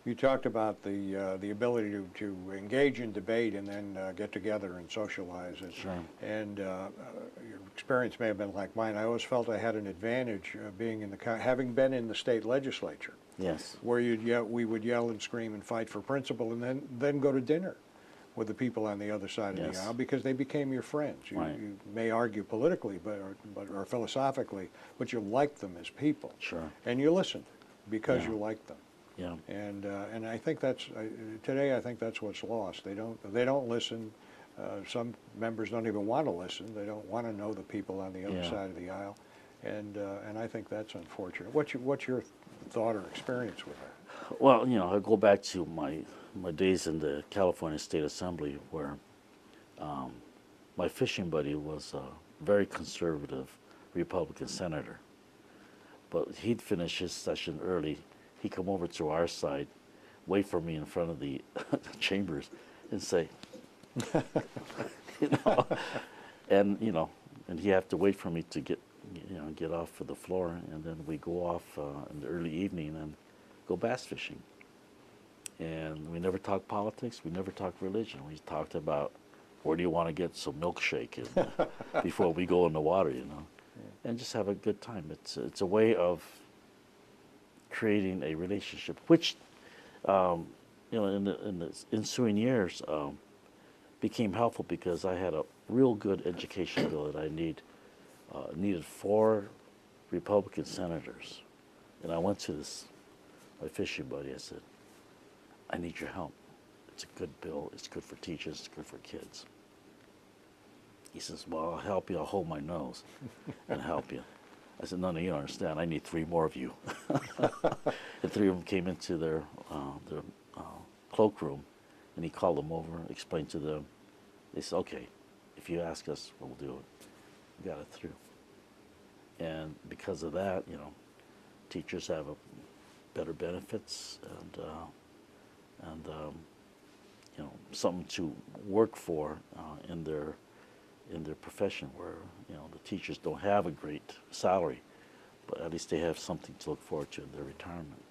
You talked about the ability to engage in debate and then get together and socialize. Sure. And your experience may have been like mine. I always felt I had an advantage being in having been in the state legislature. Yes. Where we would yell and scream and fight for principle, and then go to dinner with the people on the other side of the aisle, because they became your friends. You may argue politically, or philosophically, but you liked them as people. Sure. And you listened because you liked them. Yeah. And I think that's today. I think that's what's lost. They don't listen. Some members don't even want to listen. They don't want to know the people on the other side of the aisle, and I think that's unfortunate. What's your thought or experience with that? Well, I go back to my days in the California State Assembly, where my fishing buddy was a very conservative Republican senator, but he'd finish his session early. He'd come over to our side, wait for me in front of the chambers, and say, and he have to wait for me to get off for the floor, and then we go off in the early evening and go bass fishing. And we never talked politics. We never talked religion. We talked about where do you want to get some milkshake before we go in the water, and just have a good time. It's a way of creating a relationship, which in the ensuing years became helpful, because I had a real good education bill that I needed 4 Republican senators, and I went to my fishing buddy. I said, I need your help. It's a good bill. It's good for teachers. It's good for kids. He says, well, I'll help you. I'll hold my nose and help you. I said, no, you don't understand. I need 3 more of you. And 3 of them came into their cloakroom, and he called them over, explained to them. They said, okay, if you ask us, we'll do it. We got it through. And because of that, teachers have better benefits and something to work for in their profession, where the teachers don't have a great salary, but at least they have something to look forward to in their retirement.